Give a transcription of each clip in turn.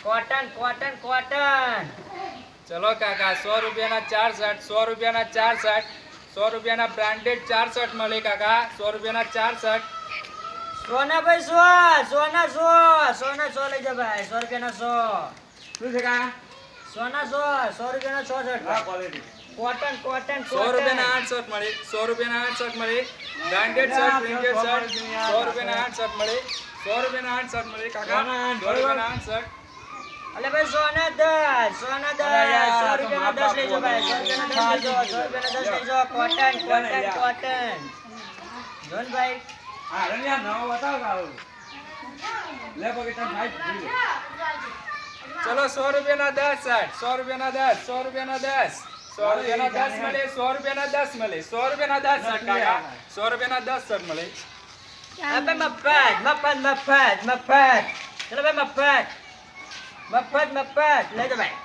cotton cotton cotton ચલો કાકા 100 રૂપિયાના 4 શર્ટ 100 રૂપિયાના 4 શર્ટ 100 રૂપિયાના બ્રાન્ડેડ 4 શર્ટ મળે કાકા 100 રૂપિયાના 4 શર્ટ સોના ભાઈ સોના લઈ જા ભાઈ 100 રૂપિયાના 100 શું છે કાકા સોના 100 રૂપિયાના 6 શર્ટ હા ક્વોલિટી કોટન કોટન 100 રૂપિયાના 8 શર્ટ મળે 100 રૂપિયાના 8 શર્ટ મળે બ્રાન્ડેડ શર્ટ પ્રિન્ટેડ શર્ટ 100 રૂપિયાના 8 શર્ટ મળે 100 રૂપિયાના 8 શર્ટ મળે કાકા 100 રૂપિયાના 8 શર્ટ અલે ભાઈ સોના 10 100 રૂપિયાના 10 લઈ જા ભાઈ 100 રૂપિયાના 10 લઈ જા કોટન કોટન જોન ભાઈ હા રણિયા નવો બતાવ કાવ લે પગે તમ ભાઈ ચલો 100 રૂપિયાના 10 શર્ટ 100 રૂપિયાના 10 100 રૂપિયાના 10 100 રૂપિયાના 10 મળે 100 રૂપિયાના 10 મળે 100 રૂપિયાના 10 શર્ટ કાકા 100 રૂપિયાના 10 શર્ટ મળે અબે મફત ચલો ભાઈ મફત લઈ જા ભાઈ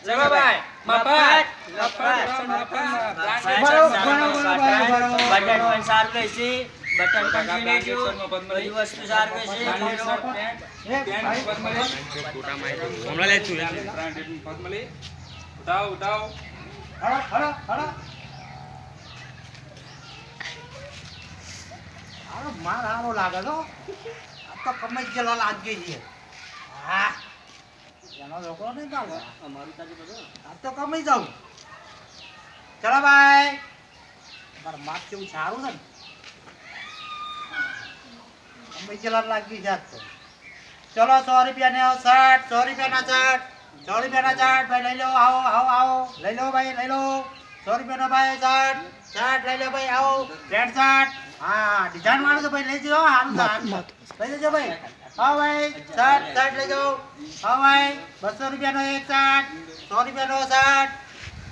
ચલો ભાઈ મફત બટન પણ સારું રહેશે બટન કન્ટિન્યુ બધી વસ્તુ સારું રહેશે હમણાં લે તું બ્રાન્ડેડ પદ મળે ઉઠાવ હળો આનો માર આરો લાગે તો આ તો કમાઈ ગયેલો લાગે છે હા એનો છોકરો નહીં ચાલે અમારું તાજુ બધું આ તો કમાઈ જાવ ચલો ભાઈ તમારું માપ કેવું સારું છે ને કમાઈ ગયેલો લાગી જાત તો ચલો 100 રૂપિયાના શર્ટ 100 રૂપિયાના શર્ટ 100 રૂપિયાના શર્ટ ભાઈ લઈ લો આવો લઈ લો ભાઈ લઈ લો 100 રૂપિયાનો ભાઈ શર્ટ લઈ લો ભાઈ આવો રેડ શર્ટ હા ડિઝાઇન વાળો તો ભાઈ લઈ જજો હારું લઈ જજો ભાઈ હા ભાઈ શર્ટ લઈ જાઓ હા ભાઈ 200 રૂપિયાનો એક શર્ટ 100 રૂપિયાનો શર્ટ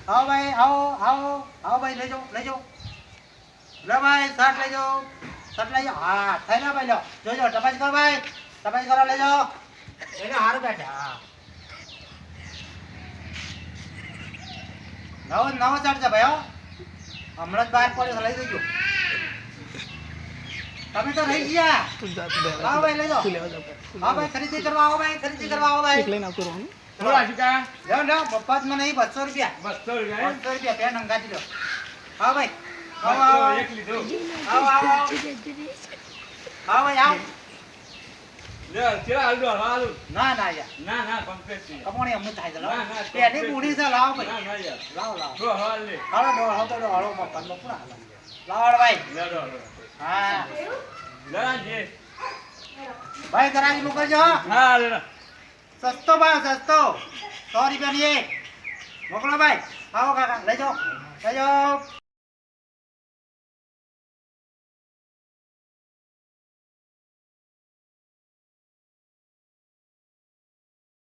હા ભાઈ આવો ભાઈ લઈ જાઓ લો ભાઈ શર્ટ લઈ જાઓ હા થઈ લો ભાઈ લો જોજો તપાસ કરો ભાઈ તપાસ કરો લઈ જાઓ હારું બેઠે હા નવો શર્ટ છે ભાઈ હમણાં જ બહાર પડ્યો લઈ જજો તમે તો રહી ગયા આવો ભાઈ લઈ જાઓ હા ભાઈ ખરીદી કરવા આવો ભાઈ લો મફતમાં નહીં 200 રૂપિયા પેન અંગાતી લો હા ભાઈ આવો એક લીધો આવો ભાઈ આવો લે ચલા હાલડો ના યાર ના કમ્પ્લીટ છે કમોણી અમને થાય છે લાવો પેલી બુડી છે લાવો ભાઈ યાર લાવો જો હાલ લે હાલો મફતમાં પૂરા લાવો ભાઈ હા લે ભાઈ ગરાગી મોકલજો હા લે સસ્તો ભાવ સસ્તો 100 રૂપિયાની એક મોકલો ભાઈ આવો કાકા લઈ જાઓ